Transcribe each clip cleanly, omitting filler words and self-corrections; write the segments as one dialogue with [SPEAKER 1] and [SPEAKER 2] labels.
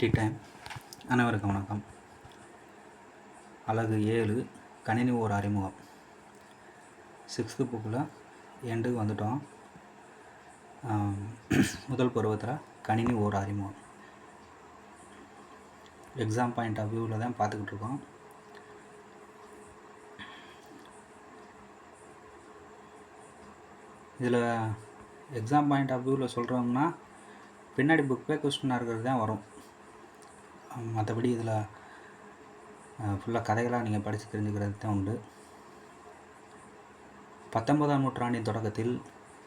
[SPEAKER 1] Tea time. அனைவருக்கும் வணக்கம். அலகு 7 கணினி ஓர் அறிமுகம். 6th புக்கில் எண்டுக்கு வந்துட்டோம். முதல் பருவத்தில் கணினி ஓர் அறிமுகம் எக்ஸாம் பாயிண்ட் ஆஃப் வியூவில் தான் பார்த்துக்கிட்டு இருக்கோம். இதில் எக்ஸாம் பாயிண்ட் ஆஃப் வியூவில் சொல்கிறோம்னா பின்னாடி புக் பே கொஸ்டினாக இருக்கிறது தான் வரும். மற்றபடி இதில் ஃபுல்லாக கதைகளாக நீங்கள் படித்து தெரிஞ்சுக்கிறது தான் உண்டு. 19ஆம் நூற்றாண்டின் தொடக்கத்தில்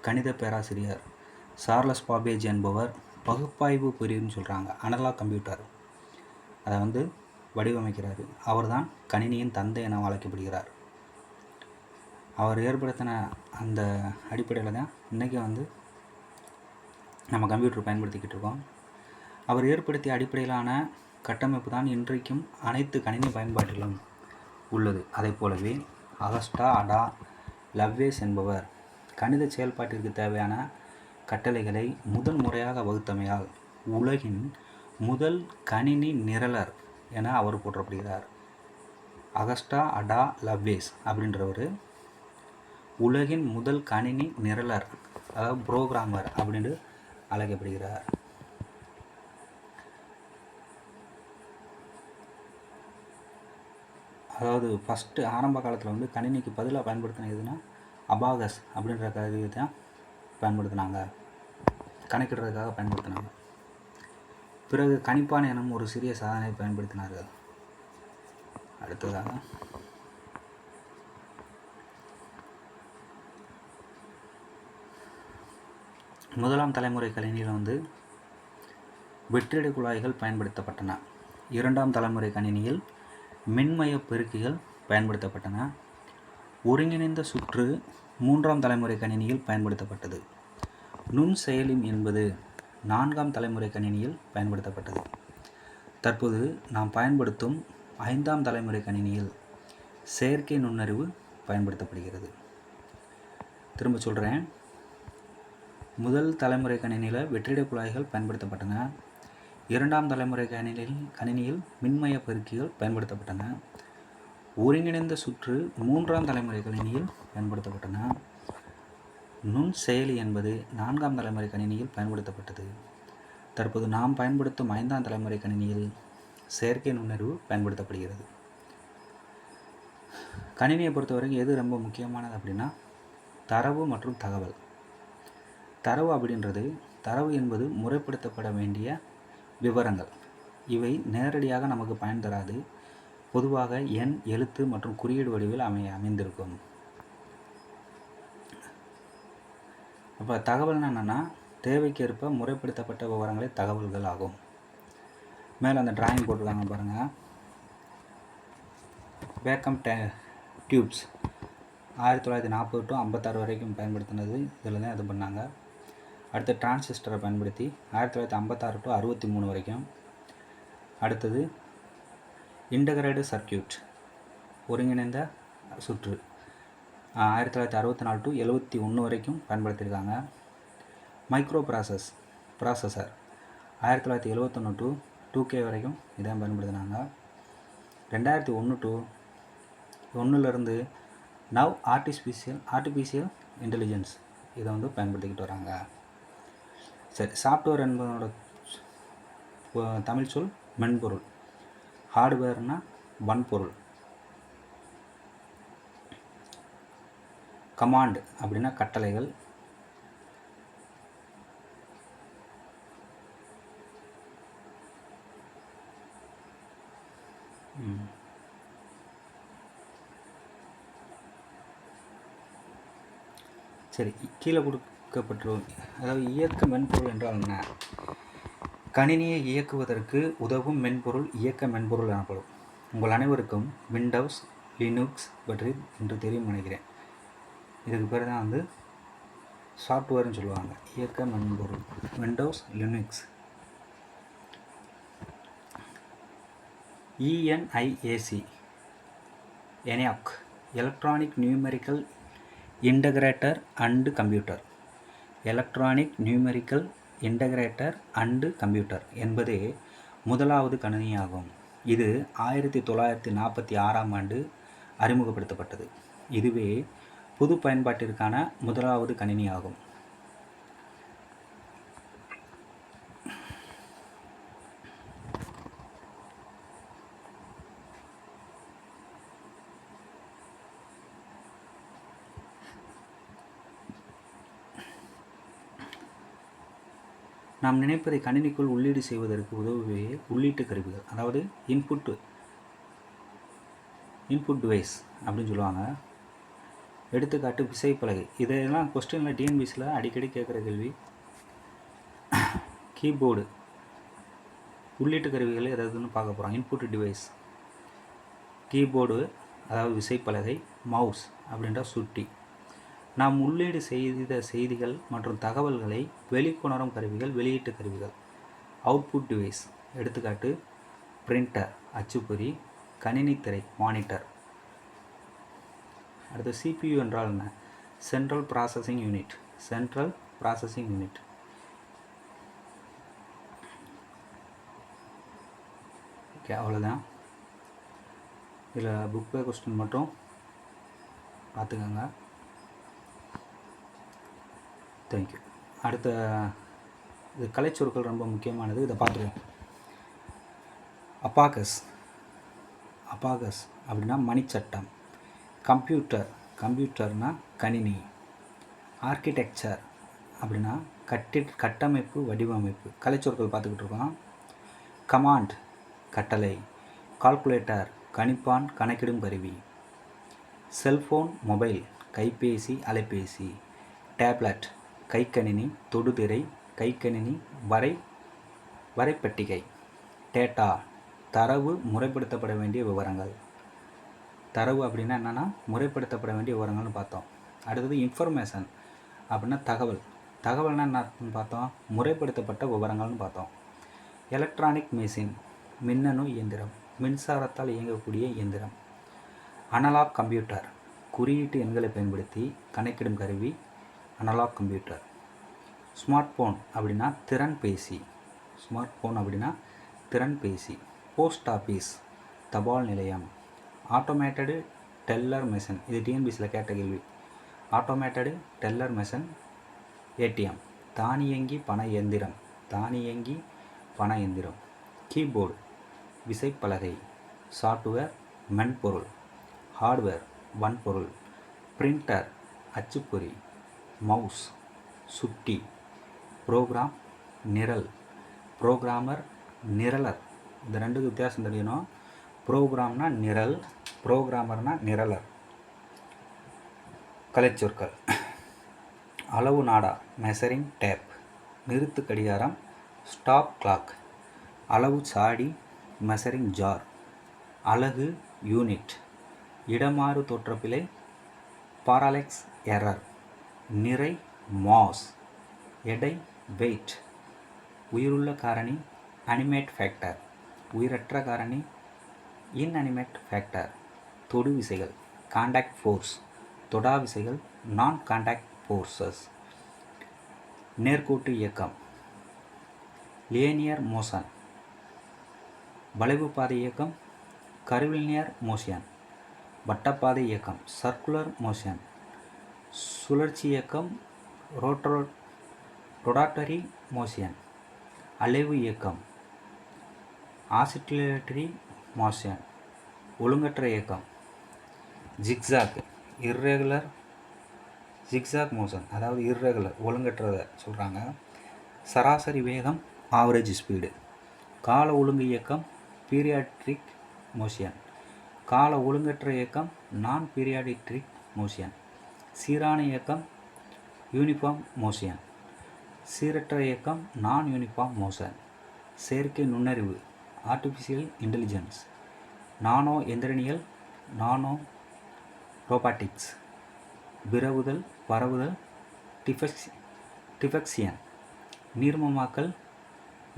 [SPEAKER 1] கணித பேராசிரியர் சார்லஸ் பாபேஜ் என்பவர் பகுப்பாய்வு பிரிவுன்னு சொல்கிறாங்க, அனலாக் கம்ப்யூட்டர் அதை வடிவமைக்கிறார். அவர் தான் கணினியின் தந்தை என அழைக்கப்படுகிறார். அவர் ஏற்படுத்தின அந்த அடிப்படையில் தான் இன்றைக்கி நம்ம கம்ப்யூட்டர் பயன்படுத்திக்கிட்டு இருக்கோம். அவர் ஏற்படுத்திய அடிப்படையிலான கட்டமைப்பு தான் இன்றைக்கும் அனைத்து கணினி பயன்பாட்டிலும் உள்ளது. அதை போலவே அகஸ்டா அடா லவ்லேஸ் என்பவர் கணித செயல்பாட்டிற்கு தேவையான கட்டளைகளை முதல் முறையாக வகுத்தமையால் உலகின் முதல் கணினி நிரலர் என அவர் போற்றப்படுகிறார். அகஸ்டா அடா லவ்லேஸ் அப்படின்றவர் உலகின் முதல் கணினி நிரலர், அதாவது புரோகிராமர் அப்படின்னு அழைக்கப்படுகிறார். அதாவது ஃபஸ்ட்டு ஆரம்ப காலத்தில் கணினிக்கு பதிலாக பயன்படுத்தின எதுனா அபாகஸ் அப்படின்ற கருவியை தான் பயன்படுத்தினாங்க, கணக்கிடுறதுக்காக பயன்படுத்தினாங்க. பிறகு கணிப்பான் எனும் ஒரு சிறிய சாதனை பயன்படுத்தினார்கள். அடுத்ததாக முதலாம் தலைமுறை கணினியில் வெற்றிட குழாய்கள் பயன்படுத்தப்பட்டன. இரண்டாம் தலைமுறை கணினியில் மின்மய பெருக்கிகள் பயன்படுத்தப்பட்டன. ஒருங்கிணைந்த சுற்று மூன்றாம் தலைமுறை கணினியில் பயன்படுத்தப்பட்டது. நுண் செயலி என்பது நான்காம் தலைமுறை கணினியில் பயன்படுத்தப்பட்டது. தற்போது நாம் பயன்படுத்தும் 5ஆம் தலைமுறை கணினியில் செயற்கை நுண்ணறிவு பயன்படுத்தப்படுகிறது. திரும்ப சொல்கிறேன், முதல் தலைமுறை கணினியில் வெற்றிட குழாய்கள் பயன்படுத்தப்பட்டன. இரண்டாம் தலைமுறை கணினியில் மின்மய பெருக்கிகள் பயன்படுத்தப்பட்டன. ஒருங்கிணைந்த சுற்று மூன்றாம் தலைமுறை கணினியில் பயன்படுத்தப்பட்டன. நுண் செயலி என்பது நான்காம் தலைமுறை கணினியில் பயன்படுத்தப்பட்டது. தற்போது நாம் பயன்படுத்தும் 5ஆம் தலைமுறை கணினியில் செயற்கை நுண்ணறிவு பயன்படுத்தப்படுகிறது. கணினியை பொறுத்தவரைக்கும் எது ரொம்ப முக்கியமானது அப்படின்னா தரவு மற்றும் தகவல். தரவு என்பது முறைப்படுத்தப்பட வேண்டிய விவரங்கள். இவை நேரடியாக நமக்கு பயன் தராது. பொதுவாக எண், எழுத்து மற்றும் குறியீடு வடிவில் அமைந்திருக்கும். அப்போ தகவல்னா என்னென்னா தேவைக்கேற்ப முறைப்படுத்தப்பட்ட விவரங்களே தகவல்கள் ஆகும். மேலே அந்த டிராயிங் போட்டிருக்காங்க பாருங்கள். வேக்கம் டியூப்ஸ் 1940 to 56 வரைக்கும் பயன்படுத்தினது. இதில் தான் இது பண்ணாங்க. அடுத்து டிரான்சிஸ்டரை பயன்படுத்தி 1956 to 63 வரைக்கும். அடுத்தது இன்டகிரேட்டட் சர்க்கியூட், ஒருங்கிணைந்த சுற்று 1964 to 71 வரைக்கும் பயன்படுத்தியிருக்காங்க. மைக்ரோ ப்ராசஸர் 1971 to 2K வரைக்கும் இதான் பயன்படுத்தினாங்க. 2001 to 1 நவ் ஆர்டிஃபிஷியல் இன்டெலிஜென்ஸ் இதை பயன்படுத்திக்கிட்டு வராங்க. சரி, சாஃப்ட்வேர் என்பதோட தமிழ் சொல் மென்பொருள். ஹார்ட்வேர்னா வன்பொருள். கமாண்ட் அப்படின்னா கட்டளைகள். சரி, கீழே கொடுக்கப்பட்டுள்ளோம். அதாவது இயக்க மென்பொருள் என்றால் என்ன? கணினியை இயக்குவதற்கு உதவும் மென்பொருள் இயக்க மென்பொருள் எனப்படும். உங்கள் அனைவருக்கும் விண்டோஸ், லினுக்ஸ் பற்றி என்று தெரியும் நினைக்கிறேன். இதுக்கு பேர் தான் சாஃப்ட்வேர்னு சொல்லுவாங்க, இயக்க மென்பொருள். Windows, Linux. ENIAC electronic numerical integrator and computer. Electronic numerical integrator and computer என்பது முதலாவது கணினியாகும். இது 1946ஆம் ஆண்டு அறிமுகப்படுத்தப்பட்டது. இதுவே பொது பயன்பாட்டிற்கான முதலாவது கணினியாகும். நாம் நினைப்பதை கணினிக்குள் உள்ளீடு செய்வதற்கு உதவுவே உள்ளீட்டு கருவிகள், அதாவது இன்புட் டிவைஸ் அப்படின்னு சொல்லுவாங்க. எடுத்துக்காட்டு விசைப்பலகை. இதெல்லாம் கொஸ்டினில் டிஎன்பிசியில் அடிக்கடி கேட்குற கேள்வி. கீபோர்டு உள்ளீட்டு கருவிகள் எதாவதுன்னு பார்க்க போகிறோம். இன்புட் டிவைஸ் கீபோர்டு, அதாவது விசைப்பலகை. மவுஸ் அப்படின்ற சுட்டி. நாம் உள்ளீடு செய்த செய்திகள் மற்றும் தகவல்களை வெளிக்கொணரும் கருவிகள் வெளியீட்டு கருவிகள். Output device. எடுத்துக்காட்டு பிரிண்டர் அச்சுப்பொறி, கணினி திரை மானிட்டர். அடுத்து சிபியு என்றால் என்ன? Central processing unit. Central processing unit. Okay, அவ்வளோதான். இதில் புக் பே கொஸ்டின் மட்டும் பார்த்துக்கோங்க. தேங்க்யூ. அடுத்த இது கலைச்சொற்கள் ரொம்ப முக்கியமானது, இதை பார்த்துருவோம். அபாகஸ். அபாகஸ் அப்படின்னா மணிச்சட்டம். கம்ப்யூட்டர்னா கணினி. ஆர்கிடெக்சர் அப்படின்னா கட்டமைப்பு வடிவமைப்பு. கலைச்சொற்கள் பார்த்துக்கிட்டு இருக்கோம். கமாண்ட் கட்டளை. கால்குலேட்டர் கணிப்பான் கணக்கிடும் கருவி. செல்ஃபோன் மொபைல் கைபேசி அலைபேசி. டேப்லெட் கைக்கணினி தொடுதிரை கைக்கணினி வரைப்பட்டிகை. டேட்டா தரவு முறைப்படுத்தப்பட வேண்டிய விவரங்கள். தரவு அப்படின்னா என்னென்னா முறைப்படுத்தப்பட வேண்டிய விவரங்கள்னு பார்த்தோம். அடுத்தது இன்ஃபர்மேஷன் அப்படின்னா தகவல்னா என்னன்னு பார்த்தோம், முறைப்படுத்தப்பட்ட விவரங்கள்னு பார்த்தோம். எலக்ட்ரானிக் மெஷின் மின்னணு இயந்திரம், மின்சாரத்தால் இயங்கக்கூடிய இயந்திரம். அனலாக் கம்ப்யூட்டர் குறியீட்டு எண்களை பயன்படுத்தி கணக்கிடும் கருவி அனலாக் கம்ப்யூட்டர். ஸ்மார்ட் ஃபோன் அப்படின்னா திறன்பேசி. போஸ்ட் ஆஃபீஸ் தபால் நிலையம். Automated teller machine. இது டிஎன்பிசியில் கேட்ட கேள்வி. Automated teller machine. ஏடிஎம் தானியங்கி பண இயந்திரம். கீபோர்டு விசைப்பலகை. சாஃப்ட்வேர் மென்பொருள். ஹார்ட்வேர் வன்பொருள். பிரிண்டர் அச்சுப்பொறி. மவுஸ் சுட்டி. ப்ரோக்ராம் நிரல். ப்ரோக்ராமர் நிரலர். இந்த ரெண்டுக்கு வித்தியாசம் தெரியணும். ப்ரோக்ராம்னா நிரல், ப்ரோக்ராமர்னா நிரலர். கலைச்சொற்கள். அளவு நாடா மெஷரிங் டேப். நிறுத்து கடிகாரம் ஸ்டாப் கிளாக். அளவு சாடி மெஷரிங் ஜார். அலகு யூனிட். இடமாறு தோற்றப்பிழை பாராலெக்ஸ் எரர். நிறை மாஸ். எடை வெயிட். உயிருள்ள காரணி அனிமேட் ஃபேக்டர். உயிரற்ற காரணி இன்அனிமேட் ஃபேக்டர். தொடு விசைகள் காண்டாக்ட் ஃபோர்ஸ். தொடா விசைகள் நான் காண்டாக்ட் ஃபோர்ஸஸ். நேர்கோட்டு இயக்கம் லினியர் மோஷன். வளைவு பாதை இயக்கம் கர்விலினியர் மோஷன். வட்டப்பாதை இயக்கம் சர்க்குலர் மோஷன். சுழற்சி இயக்கம் ரொட்டாட்டரி மோஷன். அலைவு இயக்கம் ஆசிலேட்டரி மோஷன். ஒழுங்கற்ற இயக்கம் ஜிக்ஸாக் மோஷன், அதாவது இர்ரெகுலர் ஒழுங்கற்றதை சொல்கிறாங்க. சராசரி வேகம் ஆவரேஜ் ஸ்பீடு. கால ஒழுங்கு இயக்கம் பீரியாட்ரிக் மோஷன். கால ஒழுங்கற்ற இயக்கம் நான் பீரியாடிட்ரிக் மோஷன். சீரான இயக்கம் யூனிஃபார்ம் மோஷன். சீரற்ற இயக்கம் நான் யூனிஃபார்ம் மோஷன். செயற்கை நுண்ணறிவு ஆர்டிஃபிஷியல் இன்டெலிஜென்ஸ். நானோ எந்திரனியல் நானோ ரோபாட்டிக்ஸ். விரவுதல் பரவுதல் டிஃபெக்சியன். நீர்மமாக்கல்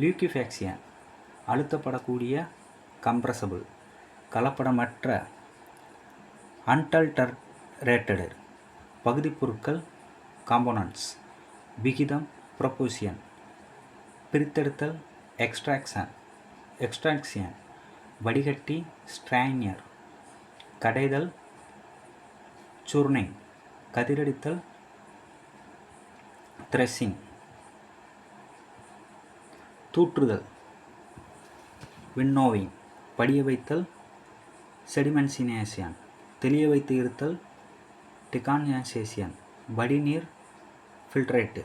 [SPEAKER 1] லியூக்கிஃபேக்சியன். அழுத்தப்படக்கூடிய கம்ப்ரசபிள். கலப்படமற்ற அன்டல்டரேட்டடு. பகுதிப்பொருட்கள் காம்போனன்ட்ஸ். விகிதம் ப்ரொபோர்ஷன். பிரித்தெடுத்தல் எக்ஸ்ட்ராக்ஷன். எக்ஸ்ட்ராக்ஷன் வடிகட்டி ஸ்ட்ரைனர், கடைதல் சூர்னிங், கதிரடித்தல் த்ரெஷிங், தூற்றுதல் வின்னோவிங், படிய வைத்தல் செடிமென்சினேஷன், தெளிய வைத்து இருத்தல் டிகான்சேஷன், வடிநீர் ஃபில்ட்ரேட்டு,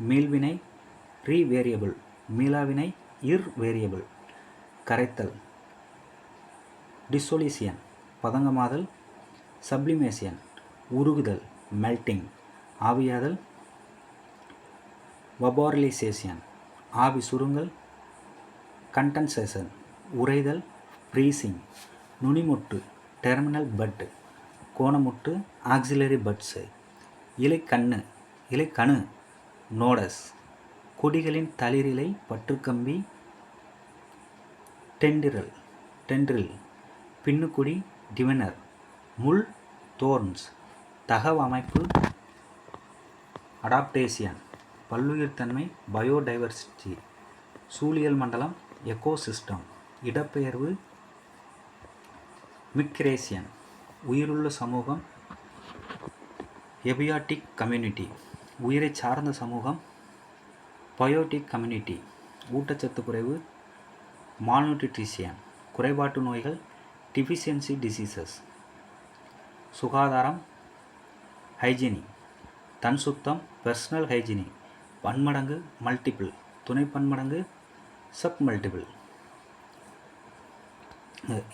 [SPEAKER 1] மீள்வினை ரீவேரியபிள், மீளாவினை இர்வேரியபிள், கரைத்தல் டிசொலியூஷன், பதங்கமாதல் சப்ளிமேஷன், உருகுதல் மெல்டிங், ஆவியாதல் வபோரலைசேஷன், ஆவி சுருங்கல் கண்டன்சேஷன், உறைதல் ஃப்ரீசிங், நுனிமுட்டு டெர்மினல் பட், கோணமுட்டு ஆக்சிலரி பட்ஸு, இலைக்கணு நோடஸ், கொடிகளின் தளிரிலை பற்றுக்கம்பி டென்ட்ரில், பின்னுக்குடி டிவினர், முள் தோர்ன்ஸ், தகவ அமைப்பு அடாப்டேஷன், பல்லுயிர்த்தன்மை பயோடைவர்சிட்டி, சூழியல் மண்டலம் எக்கோசிஸ்டம், இடப்பெயர்வு மிக்ரேஷன், உயிருள்ள சமூகம் எபியாட்டிக் கம்யூனிட்டி, உயிரை சார்ந்த சமூகம் பயோட்டிக் கம்யூனிட்டி, ஊட்டச்சத்து குறைவு மால்நியூட்ரிஷன், குறைபாட்டு நோய்கள் டிஃபிஷியன்சி டிசீசஸ், சுகாதாரம் ஹைஜீனிக், தன் சுத்தம் பர்சனல் ஹைஜீனிக், பன்மடங்கு மல்டிபிள், துணை பன்மடங்கு சப் மல்டிபிள்.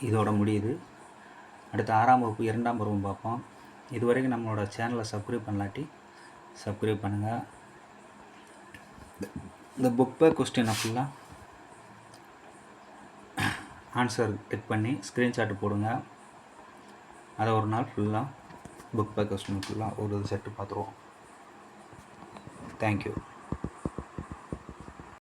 [SPEAKER 1] இதோட முடியுது. அடுத்த 6ஆம் வகுப்பு 2ஆம் பருவம் பார்ப்போம். இதுவரைக்கும் நம்மளோட சேனலை சப்ஸ்கிரைப் பண்ணலாட்டி சப்ஸ்கிரைப் பண்ணுங்கள். இந்த புக் பேக் கொஸ்டினை ஃபுல்லாக ஆன்சர் டிக் பண்ணி ஸ்க்ரீன்ஷாட் போடுங்க. அதை ஒரு நாள் ஃபுல்லாக புக் பேக் கொஸ்டின் ஃபுல்லாக ஒரு செட்டு பார்த்துருவோம். தேங்க்யூ.